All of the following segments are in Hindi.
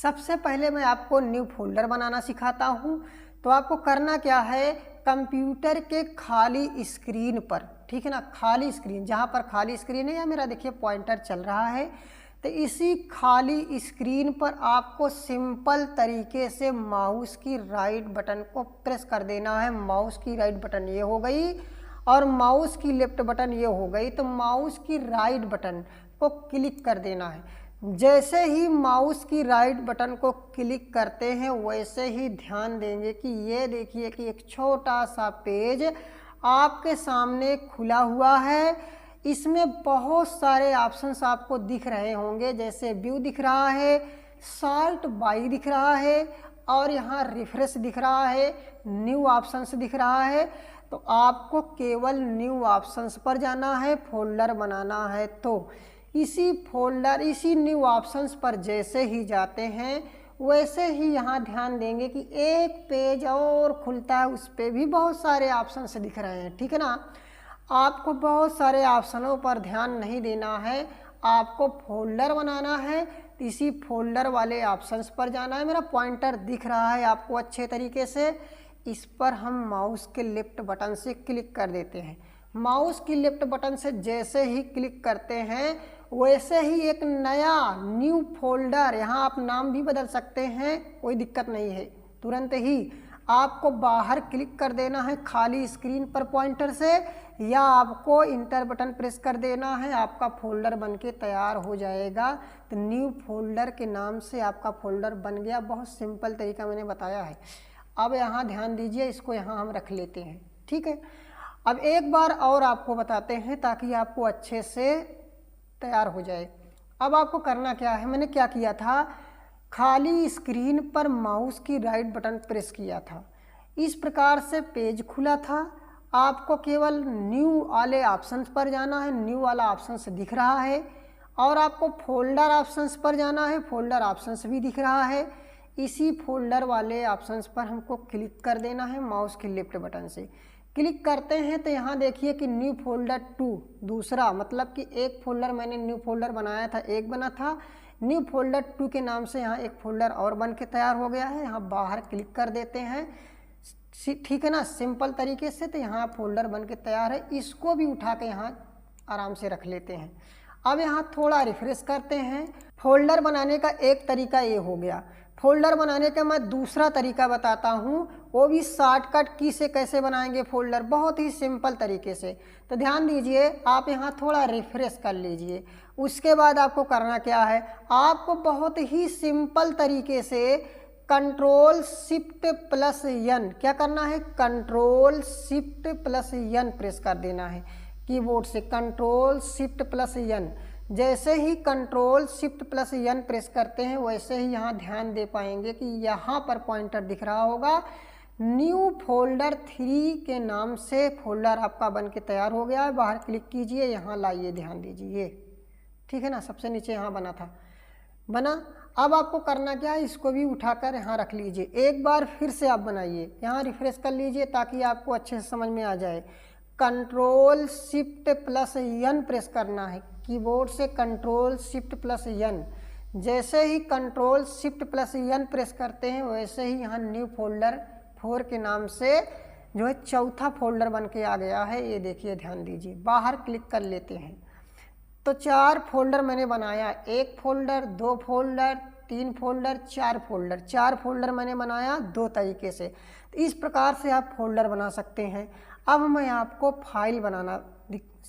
सबसे पहले मैं आपको न्यू फोल्डर बनाना सिखाता हूँ। तो आपको करना क्या है, कंप्यूटर के खाली स्क्रीन पर, ठीक है ना, खाली स्क्रीन, जहाँ पर खाली स्क्रीन है या मेरा देखिए पॉइंटर चल रहा है, तो इसी खाली स्क्रीन पर आपको सिंपल तरीके से माउस की राइट बटन को प्रेस कर देना है। माउस की राइट बटन ये हो गई और माउस की लेफ्ट बटन ये हो गई। तो माउस की राइट बटन को क्लिक कर देना है। जैसे ही माउस की राइट बटन को क्लिक करते हैं वैसे ही ध्यान देंगे कि ये देखिए कि एक छोटा सा पेज आपके सामने खुला हुआ है। इसमें बहुत सारे ऑप्शंस आपको दिख रहे होंगे, जैसे व्यू दिख रहा है, सॉर्ट बाय दिख रहा है और यहाँ रिफ्रेश दिख रहा है, न्यू ऑप्शंस दिख रहा है। तो आपको केवल न्यू ऑप्शंस पर जाना है, फोल्डर बनाना है। तो इसी न्यू ऑप्शंस पर जैसे ही जाते हैं वैसे ही यहाँ ध्यान देंगे कि एक पेज और खुलता है, उस पर भी बहुत सारे ऑप्शंस दिख रहे हैं, ठीक है ना। आपको बहुत सारे ऑप्शनों पर ध्यान नहीं देना है, आपको फोल्डर बनाना है। तो इसी फोल्डर वाले ऑप्शंस पर जाना है। मेरा पॉइंटर दिख रहा है आपको अच्छे तरीके से, इस पर हम माउस के लेफ्ट बटन से क्लिक कर देते हैं। माउस की लेफ्ट बटन से जैसे ही क्लिक करते हैं वैसे ही एक नया न्यू फोल्डर, यहाँ आप नाम भी बदल सकते हैं, कोई दिक्कत नहीं है। तुरंत ही आपको बाहर क्लिक कर देना है खाली स्क्रीन पर पॉइंटर से, या आपको इंटर बटन प्रेस कर देना है, आपका फोल्डर बनके तैयार हो जाएगा। तो न्यू फोल्डर के नाम से आपका फोल्डर बन गया। बहुत सिंपल तरीका मैंने बताया है। अब यहाँ ध्यान दीजिए, इसको यहाँ हम रख लेते हैं, ठीक है। अब एक बार और आपको बताते हैं ताकि आपको अच्छे से तैयार हो जाए। अब आपको करना क्या है, मैंने क्या किया था, खाली स्क्रीन पर माउस की राइट बटन प्रेस किया था, इस प्रकार से पेज खुला था। आपको केवल न्यू वाले ऑप्शंस पर जाना है, न्यू वाला ऑप्शंस दिख रहा है, और आपको फोल्डर ऑप्शंस पर जाना है, फोल्डर ऑप्शंस भी दिख रहा है। इसी फोल्डर वाले ऑप्शंस पर हमको क्लिक कर देना है माउस के लेफ्ट बटन से। क्लिक करते हैं तो यहाँ देखिए कि न्यू फोल्डर 2, दूसरा, मतलब कि एक फोल्डर मैंने न्यू फोल्डर बनाया था, एक बना था, न्यू फोल्डर 2 के नाम से यहाँ एक फोल्डर और बन के तैयार हो गया है। यहाँ बाहर क्लिक कर देते हैं, ठीक है ना, सिंपल तरीके से। तो यहाँ फोल्डर बन के तैयार है, इसको भी उठा के यहाँ आराम से रख लेते हैं। अब यहाँ थोड़ा रिफ्रेश करते हैं। फोल्डर बनाने का एक तरीका ये हो गया। फोल्डर बनाने का मैं दूसरा तरीका बताता हूँ, वो भी शॉर्टकट की से कैसे बनाएंगे फोल्डर, बहुत ही सिंपल तरीके से। तो ध्यान दीजिए, आप यहाँ थोड़ा रिफ्रेश कर लीजिए। उसके बाद आपको करना क्या है, आपको बहुत ही सिंपल तरीके से कंट्रोल शिफ्ट प्लस एन, क्या करना है, control shift plus N press कर देना है कीबोर्ड से, कंट्रोल शिफ्ट प्लस एन। जैसे ही control shift plus N press करते हैं वैसे ही यहाँ ध्यान दे पाएंगे कि यहाँ पर पॉइंटर दिख रहा होगा, न्यू फोल्डर 3 के नाम से फोल्डर आपका बन के तैयार हो गया है। बाहर क्लिक कीजिए, यहाँ लाइए, ध्यान दीजिए, ठीक है ना, सबसे नीचे यहाँ बना था, बना। अब आपको करना क्या है, इसको भी उठाकर यहाँ रख लीजिए। एक बार फिर से आप बनाइए, यहाँ रिफ्रेश कर लीजिए ताकि आपको अच्छे से समझ में आ जाए। Control shift plus N press करना है कीबोर्ड से, कंट्रोल शिफ्ट प्लस एन। जैसे ही control shift plus N press करते हैं वैसे ही यहाँ न्यू फोल्डर 4 के नाम से जो है चौथा फोल्डर बन के आ गया है। ये देखिए, ध्यान दीजिए, बाहर क्लिक कर लेते हैं। तो 4 फोल्डर मैंने बनाया, 1 folder, 2 folder, 3 folder, 4 folder. 4 folder मैंने बनाया 2 तरीके से। तो इस प्रकार से आप फोल्डर बना सकते हैं। अब मैं आपको फाइल बनाना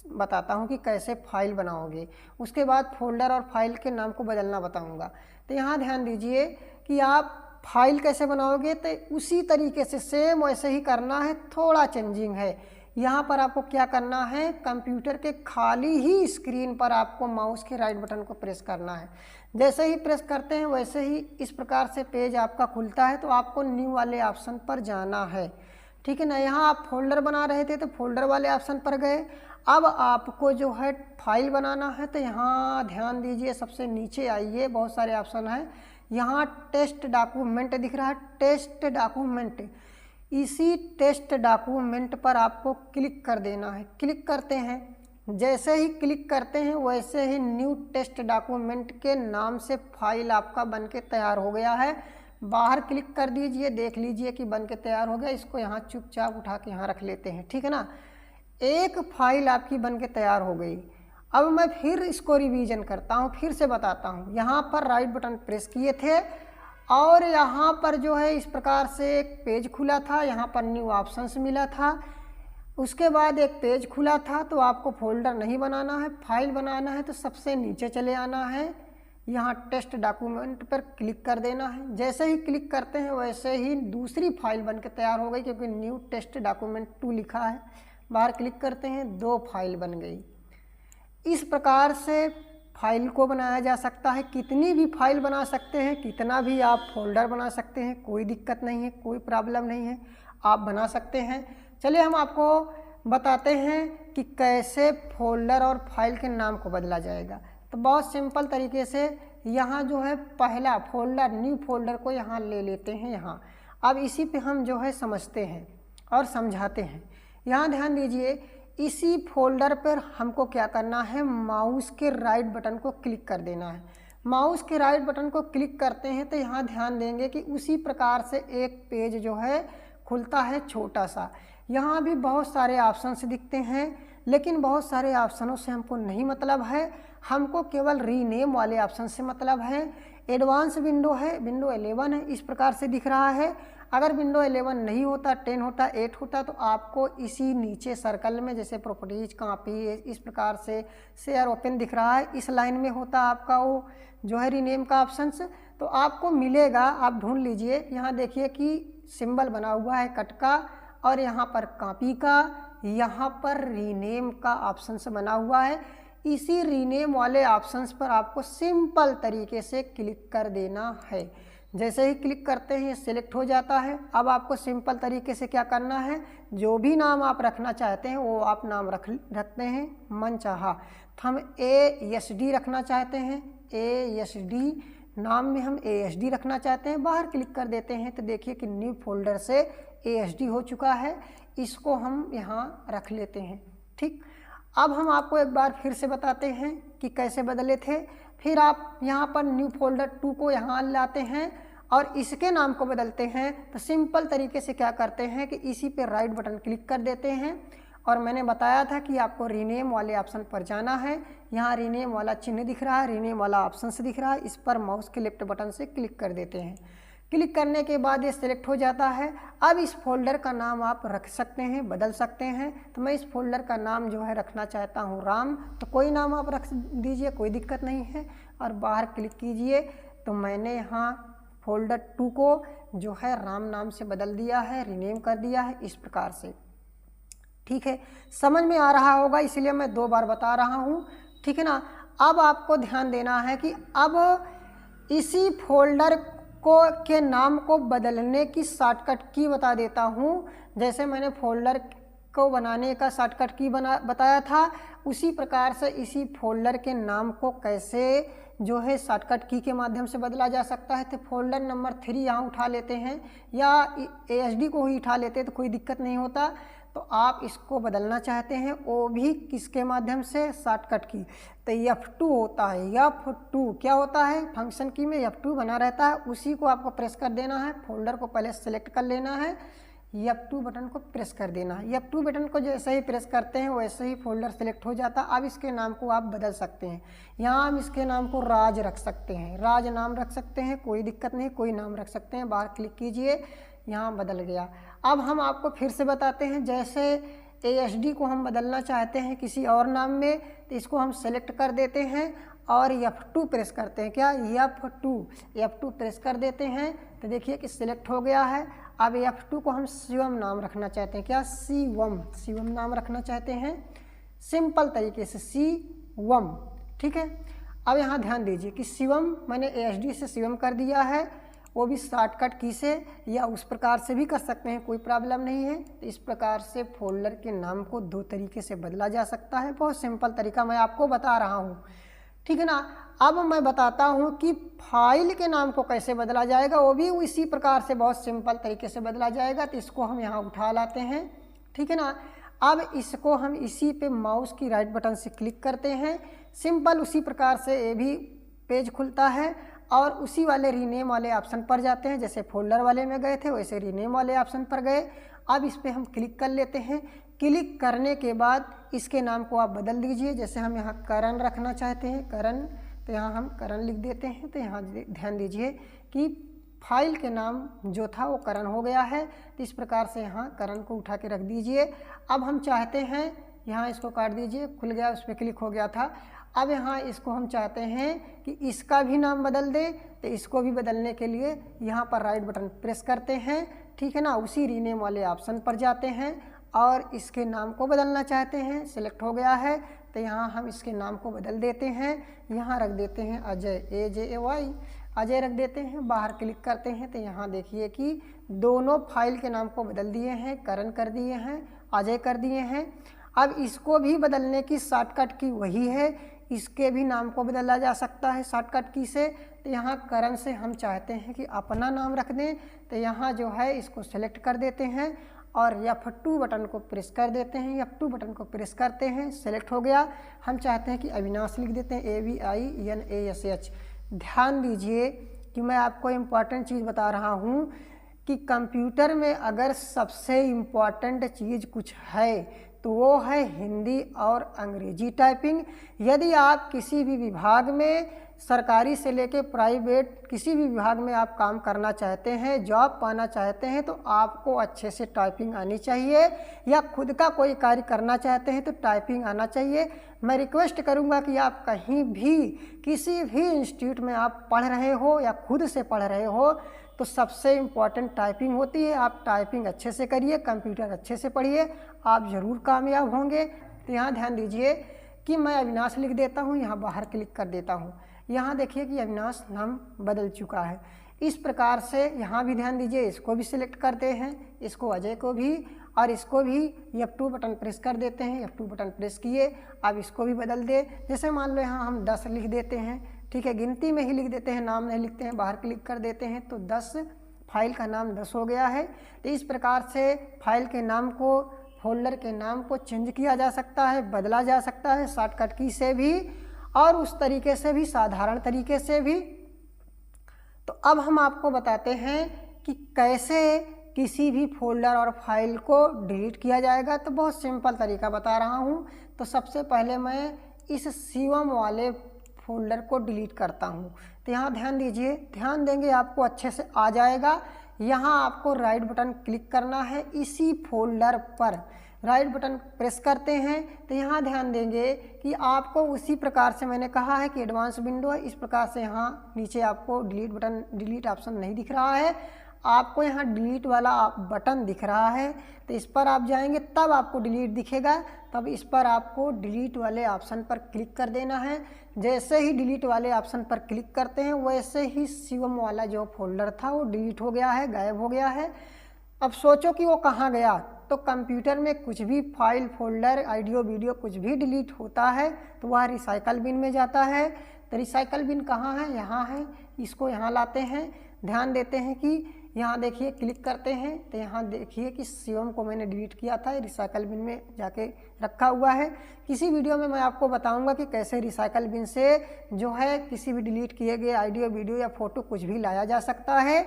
बताता हूँ कि कैसे फाइल बनाओगे, उसके बाद फोल्डर और फाइल के नाम को बदलना बताऊँगा। तो यहाँ ध्यान दीजिए कि आप फाइल कैसे बनाओगे, तो उसी तरीके से सेम वैसे ही करना है, थोड़ा चेंजिंग है। यहाँ पर आपको क्या करना है, कंप्यूटर के खाली ही स्क्रीन पर आपको माउस के राइट बटन को प्रेस करना है। जैसे ही प्रेस करते हैं वैसे ही इस प्रकार से पेज आपका खुलता है। तो आपको न्यू वाले ऑप्शन पर जाना है, ठीक है ना। यहाँ आप फोल्डर बना रहे थे तो फोल्डर वाले ऑप्शन पर गए। अब आपको जो है फाइल बनाना है, तो यहाँ ध्यान दीजिए, सबसे नीचे आइए, बहुत सारे ऑप्शन हैं। यहाँ टेस्ट डॉक्यूमेंट दिख रहा है, टेस्ट डॉक्यूमेंट, इसी टेस्ट डॉक्यूमेंट पर आपको क्लिक कर देना है। क्लिक करते हैं, जैसे ही क्लिक करते हैं वैसे ही न्यू टेस्ट डॉक्यूमेंट के नाम से फाइल आपका बन के तैयार हो गया है। बाहर क्लिक कर दीजिए, देख लीजिए कि बन के तैयार हो गया। इसको यहाँ चुपचाप उठा के यहाँ रख लेते हैं, ठीक है ना। एक फाइल आपकी बन के तैयार हो गई। अब मैं फिर इसको रिवीजन करता हूँ, फिर से बताता हूँ। यहाँ पर राइट बटन प्रेस किए थे और यहाँ पर जो है इस प्रकार से एक पेज खुला था, यहाँ पर न्यू ऑप्शंस मिला था। उसके बाद एक पेज खुला था, तो आपको फोल्डर नहीं बनाना है, फाइल बनाना है, तो सबसे नीचे चले आना है, यहाँ टेस्ट डॉक्यूमेंट पर क्लिक कर देना है। जैसे ही क्लिक करते हैं वैसे ही दूसरी फाइल बन के तैयार हो गई, क्योंकि न्यू टेस्ट डॉक्यूमेंट 2 लिखा है। बाहर क्लिक करते हैं, 2 फाइल बन गई। इस प्रकार से फाइल को बनाया जा सकता है। कितनी भी फाइल बना सकते हैं, कितना भी आप फोल्डर बना सकते हैं, कोई दिक्कत नहीं है, कोई प्रॉब्लम नहीं है, आप बना सकते हैं। चलिए हम आपको बताते हैं कि कैसे फोल्डर और फाइल के नाम को बदला जाएगा। तो बहुत सिंपल तरीके से यहाँ जो है पहला फोल्डर, न्यू फोल्डर को यहाँ ले लेते हैं यहाँ। अब इसी पे हम जो है समझते हैं और समझाते हैं। यहाँ ध्यान दीजिए, इसी फोल्डर पर हमको क्या करना है, माउस के राइट बटन को क्लिक कर देना है। माउस के राइट बटन को क्लिक करते हैं तो यहाँ ध्यान देंगे कि उसी प्रकार से एक पेज जो है खुलता है छोटा सा। यहाँ भी बहुत सारे ऑप्शंस दिखते हैं, लेकिन बहुत सारे ऑप्शनों से हमको नहीं मतलब है, हमको केवल रीनेम वाले ऑप्शन से मतलब है। एडवांस विंडो है, विंडो 11 है, इस प्रकार से दिख रहा है। अगर विंडो 11 नहीं होता, 10 होता, 8 होता, तो आपको इसी नीचे सर्कल में जैसे प्रॉपर्टीज, कॉपी, इस प्रकार से शेयर ओपन दिख रहा है, इस लाइन में होता आपका वो जो है रीनेम का ऑप्शंस, तो आपको मिलेगा। आप ढूंढ लीजिए, यहाँ देखिए कि सिंबल बना हुआ है कट का, और यहाँ पर कॉपी का, यहाँ पर रीनेम का ऑप्शंस बना हुआ है। इसी रीनेम वाले ऑप्शंस पर आपको सिंपल तरीके से क्लिक कर देना है। जैसे ही क्लिक करते हैं ये सिलेक्ट हो जाता है। अब आपको सिंपल तरीके से क्या करना है, जो भी नाम आप रखना चाहते हैं वो आप नाम रखते हैं मन चाहा। तो हम ASD रखना चाहते हैं, ASD नाम में हम ASD रखना चाहते हैं। बाहर क्लिक कर देते हैं तो देखिए कि न्यू फोल्डर से ASD हो चुका है। इसको हम यहाँ रख लेते हैं, ठीक। अब हम आपको एक बार फिर से बताते हैं कि कैसे बदले थे। फिर आप यहाँ पर न्यू फोल्डर 2 को यहाँ लाते हैं और इसके नाम को बदलते हैं। तो सिंपल तरीके से क्या करते हैं कि इसी पे राइट बटन क्लिक कर देते हैं, और मैंने बताया था कि आपको रीनेम वाले ऑप्शन पर जाना है। यहाँ रीनेम वाला चिन्ह दिख रहा है, रीनेम वाला ऑप्शन से दिख रहा है, इस पर माउस के लेफ्ट बटन से क्लिक कर देते हैं। क्लिक करने के बाद ये सिलेक्ट हो जाता है। अब इस फोल्डर का नाम आप रख सकते हैं, बदल सकते हैं। तो मैं इस फोल्डर का नाम जो है रखना चाहता हूँ राम, तो कोई नाम आप रख दीजिए, कोई दिक्कत नहीं है। और बाहर क्लिक कीजिए, तो मैंने यहाँ फोल्डर 2 को जो है राम नाम से बदल दिया है, रीनेम कर दिया है इस प्रकार से, ठीक है। समझ में आ रहा होगा, इसलिए मैं 2 बार बता रहा हूँ, ठीक है ना। अब आपको ध्यान देना है कि अब इसी फोल्डर के नाम को बदलने की शॉर्टकट की बता देता हूँ। जैसे मैंने फोल्डर को बनाने का शॉर्टकट की बताया था, उसी प्रकार से इसी फोल्डर के नाम को कैसे जो है शॉर्टकट की के माध्यम से बदला जा सकता है। तो फोल्डर नंबर 3 यहाँ उठा लेते हैं, या ASD को ही उठा लेते हैं तो कोई दिक्कत नहीं होता। तो आप इसको बदलना चाहते हैं, वो भी किसके माध्यम से, शॉर्टकट की। तो F2 होता है, F2 क्या होता है, फंक्शन की में F2 बना रहता है, उसी को आपको प्रेस कर देना है। फोल्डर को पहले सेलेक्ट कर लेना है, F2 बटन को प्रेस कर देना है। F2 बटन को जैसे ही प्रेस करते हैं वैसे ही फोल्डर सेलेक्ट हो जाता है। अब इसके नाम को आप बदल सकते हैं। यहाँ हम इसके नाम को राज रख सकते हैं, राज नाम रख सकते हैं, कोई दिक्कत नहीं, कोई नाम रख सकते हैं। बाहर क्लिक कीजिए, यहाँ बदल गया। अब हम आपको फिर से बताते हैं, जैसे ASD को हम बदलना चाहते हैं किसी और नाम में, तो इसको हम सेलेक्ट कर देते हैं और F2 प्रेस करते हैं। क्या, F2 प्रेस कर देते हैं तो देखिए कि सिलेक्ट हो गया है। अब F2 को हम शिवम नाम रखना चाहते हैं। क्या, शिवम नाम रखना चाहते हैं, सिंपल तरीके से शिवम, ठीक है। अब यहाँ ध्यान दीजिए कि शिवम मैंने ASD से शिवम कर दिया है, वो भी शॉर्टकट की से या उस प्रकार से भी कर सकते हैं, कोई प्रॉब्लम नहीं है। तो इस प्रकार से फोल्डर के नाम को 2 तरीके से बदला जा सकता है। बहुत सिंपल तरीका मैं आपको बता रहा हूँ, ठीक है ना। अब मैं बताता हूँ कि फाइल के नाम को कैसे बदला जाएगा, वो भी इसी प्रकार से बहुत सिंपल तरीके से बदला जाएगा। तो इसको हम यहाँ उठा लाते हैं, ठीक है ना। अब इसको हम इसी पे माउस की राइट बटन से क्लिक करते हैं, सिंपल उसी प्रकार से ये भी पेज खुलता है और उसी वाले रीनेम वाले ऑप्शन पर जाते हैं। जैसे फोल्डर वाले में गए थे वैसे रीनेम वाले ऑप्शन पर गए। अब इस पर हम क्लिक कर लेते हैं। क्लिक करने के बाद इसके नाम को आप बदल दीजिए। जैसे हम यहाँ करण रखना चाहते हैं, करण, तो यहाँ हम करण लिख देते हैं। तो यहाँ ध्यान दीजिए कि फाइल के नाम जो था वो करण हो गया है। तो इस प्रकार से यहाँ करण को उठा के रख दीजिए। अब हम चाहते हैं, यहाँ इसको काट दीजिए, खुल गया, उस पर क्लिक हो गया था। अब यहाँ इसको हम चाहते हैं कि इसका भी नाम बदल दें। तो इसको भी बदलने के लिए यहाँ पर राइट बटन प्रेस करते हैं, ठीक है ना, उसी रीनेम वाले ऑप्शन पर जाते हैं और इसके नाम को बदलना चाहते हैं। सिलेक्ट हो गया है तो यहाँ हम इसके नाम को बदल देते हैं। यहाँ रख देते हैं अजय, AJAY, अजय रख देते हैं। बाहर क्लिक करते हैं तो यहाँ देखिए कि दोनों फाइल के नाम को बदल दिए हैं, करण कर दिए हैं, अजय कर दिए हैं। अब इसको भी बदलने की शॉर्टकट की वही है, इसके भी नाम को बदला जा सकता है शॉर्टकट की से। तो यहाँ करण से हम चाहते हैं कि अपना नाम रख दें। तो यहाँ जो है इसको सेलेक्ट कर देते हैं और F2 बटन को प्रेस कर देते हैं। F2 बटन को प्रेस करते हैं, सेलेक्ट हो गया। हम चाहते हैं कि अविनाश लिख देते हैं, AVINASH। ध्यान दीजिए कि मैं आपको इम्पॉर्टेंट चीज़ बता रहा हूँ कि कंप्यूटर में अगर सबसे इम्पॉर्टेंट चीज़ कुछ है तो वो है हिंदी और अंग्रेजी टाइपिंग। यदि आप किसी भी विभाग में, सरकारी से लेके प्राइवेट किसी भी विभाग में आप काम करना चाहते हैं, जॉब पाना चाहते हैं, तो आपको अच्छे से टाइपिंग आनी चाहिए। या खुद का कोई कार्य करना चाहते हैं तो टाइपिंग आना चाहिए। मैं रिक्वेस्ट करूंगा कि आप कहीं भी किसी भी इंस्टीट्यूट में आप पढ़ रहे हो या खुद से पढ़ रहे हो तो सबसे इम्पॉर्टेंट टाइपिंग होती है। आप टाइपिंग अच्छे से करिए, कंप्यूटर अच्छे से पढ़िए, आप ज़रूर कामयाब होंगे। तो यहाँ ध्यान दीजिए कि मैं अविनाश लिख देता हूँ, यहाँ बाहर क्लिक कर देता हूँ। यहाँ देखिए कि अविनाश नाम बदल चुका है। इस प्रकार से यहाँ भी ध्यान दीजिए, इसको भी सिलेक्ट करते हैं, इसको अजय को भी, और इसको भी F2 बटन प्रेस कर देते हैं। F2 बटन प्रेस किए, अब इसको भी बदल दे। जैसे मान लो यहाँ हम 10 लिख देते हैं, ठीक है, गिनती में ही लिख देते हैं, नाम नहीं लिखते हैं। बाहर क्लिक कर देते हैं तो 10, फाइल का नाम 10 हो गया है। तो इस प्रकार से फाइल के नाम को, फोल्डर के नाम को चेंज किया जा सकता है, बदला जा सकता है शॉर्टकट की से भी और उस तरीके से भी, साधारण तरीके से भी। तो अब हम आपको बताते हैं कि कैसे किसी भी फोल्डर और फाइल को डिलीट किया जाएगा। तो बहुत सिंपल तरीका बता रहा हूँ। तो सबसे पहले मैं इस शिवम वाले फोल्डर को डिलीट करता हूँ। तो यहाँ ध्यान दीजिए, ध्यान देंगे आपको अच्छे से आ जाएगा। यहाँ आपको राइट बटन क्लिक करना है, इसी फोल्डर पर राइट बटन प्रेस करते हैं। तो यहाँ ध्यान देंगे कि आपको उसी प्रकार से मैंने कहा है कि एडवांस विंडो है, इस प्रकार से यहाँ नीचे आपको डिलीट बटन, डिलीट ऑप्शन नहीं दिख रहा है, आपको यहाँ डिलीट वाला बटन दिख रहा है। तो इस पर आप जाएंगे तब आपको डिलीट दिखेगा, तब इस पर आपको डिलीट वाले ऑप्शन पर क्लिक कर देना है। जैसे ही डिलीट वाले ऑप्शन पर क्लिक करते हैं वैसे ही शिवम वाला जो फोल्डर था वो डिलीट हो गया है, गायब हो गया है। अब सोचो कि वो कहाँ गया। तो कंप्यूटर में कुछ भी फाइल, फोल्डर, ऑडियो, वीडियो कुछ भी डिलीट होता है तो वह रिसाइकल बिन में जाता है। तो रिसाइकल बिन कहाँ है? यहाँ है। इसको यहाँ लाते हैं, ध्यान देते हैं कि यहाँ देखिए क्लिक करते हैं तो यहाँ देखिए कि शिवम को मैंने डिलीट किया था, रिसाइकल बिन में जाके रखा हुआ है। किसी वीडियो में मैं आपको बताऊंगा कि कैसे रिसाइकल बिन से जो है किसी भी डिलीट किए गए ऑडियो, वीडियो या फोटो कुछ भी लाया जा सकता है,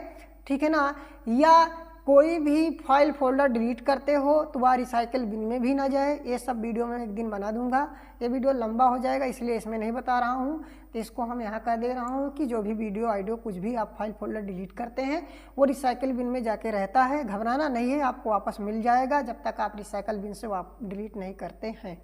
ठीक है ना। या कोई भी फाइल, फोल्डर डिलीट करते हो तो वह रिसाइकल बिन में भी ना जाए। ये सब वीडियो मैं एक दिन बना दूंगा। ये वीडियो लंबा हो जाएगा इसलिए इसमें नहीं बता रहा हूँ। तो इसको हम यहाँ कर दे रहा हूँ कि जो भी वीडियो, ऑडियो कुछ भी आप फाइल, फोल्डर डिलीट करते हैं वो रिसाइकल बिन में जाके रहता है। घबराना नहीं है, आपको वापस मिल जाएगा जब तक आप रिसाइकल बिन से डिलीट नहीं करते हैं।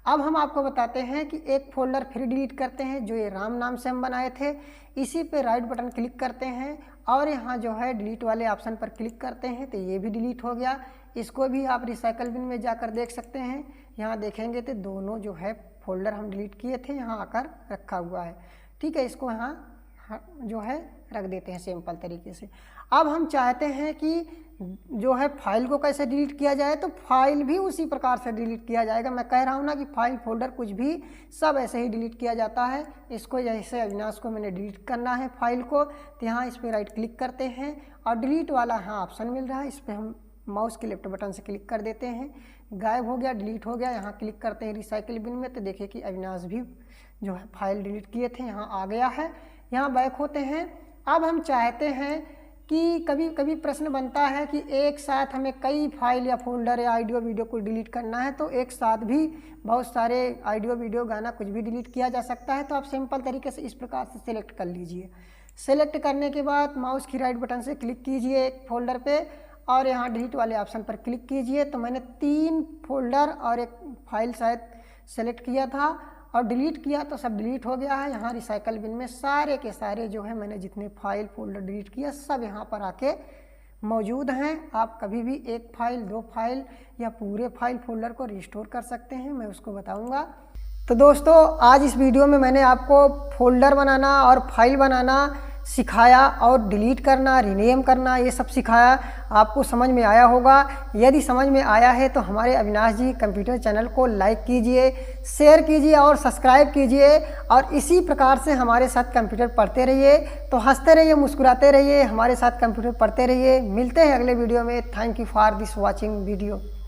अब हम आपको बताते हैं कि एक फोल्डर फिर डिलीट करते हैं जो ये राम नाम से हम बनाए थे। इसी पे राइट बटन क्लिक करते हैं और यहाँ जो है डिलीट वाले ऑप्शन पर क्लिक करते हैं तो ये भी डिलीट हो गया। इसको भी आप रिसाइकल बिन में जाकर देख सकते हैं। यहाँ देखेंगे तो दोनों जो है फोल्डर हम डिलीट किए थे यहाँ आकर रखा हुआ है, ठीक है। इसको यहाँ जो है रख देते हैं सिंपल तरीके से। अब हम चाहते हैं कि जो है फाइल को कैसे डिलीट किया जाए, तो फाइल भी उसी प्रकार से डिलीट किया जाएगा। मैं कह रहा हूँ ना कि फाइल, फोल्डर कुछ भी सब ऐसे ही डिलीट किया जाता है। इसको जैसे अविनाश को मैंने डिलीट करना है फाइल को, तो यहाँ इस पर राइट क्लिक करते हैं और डिलीट वाला यहाँ ऑप्शन मिल रहा है, इस पर हम माउस के लेफ्ट बटन से क्लिक कर देते हैं, गायब हो गया, डिलीट हो गया। यहाँ क्लिक करते हैं रिसाइकिल बिन में, तो देखिए कि अविनाश भी जो है फाइल डिलीट किए थे यहाँ आ गया है। यहाँ बैक होते हैं। अब हम चाहते हैं कि कभी कभी प्रश्न बनता है कि एक साथ हमें कई फाइल या फोल्डर या ऑडियो वीडियो को डिलीट करना है, तो एक साथ भी बहुत सारे ऑडियो वीडियो गाना कुछ भी डिलीट किया जा सकता है। तो आप सिंपल तरीके से इस प्रकार से सिलेक्ट कर लीजिए। सेलेक्ट करने के बाद माउस की राइट बटन से क्लिक कीजिए एक फोल्डर पे और यहाँ डिलीट वाले ऑप्शन पर क्लिक कीजिए। तो मैंने 3 फोल्डर और एक फाइल शायद सेलेक्ट किया था और डिलीट किया, तो सब डिलीट हो गया है। यहाँ रिसाइकल बिन में सारे के सारे जो है मैंने जितने फाइल फोल्डर डिलीट किया सब यहाँ पर आके मौजूद हैं। आप कभी भी 1 फाइल 2 फाइल या पूरे फाइल फोल्डर को रिस्टोर कर सकते हैं, मैं उसको बताऊँगा। तो दोस्तों आज इस वीडियो में मैंने आपको फोल्डर बनाना और फाइल बनाना सिखाया और डिलीट करना, रीनेम करना, ये सब सिखाया। आपको समझ में आया होगा। यदि समझ में आया है तो हमारे अविनाश जी कंप्यूटर चैनल को लाइक कीजिए, शेयर कीजिए और सब्सक्राइब कीजिए और इसी प्रकार से हमारे साथ कंप्यूटर पढ़ते रहिए। तो हंसते रहिए, मुस्कुराते रहिए, हमारे साथ कंप्यूटर पढ़ते रहिए। मिलते हैं अगले वीडियो में। Thank you for this watching video.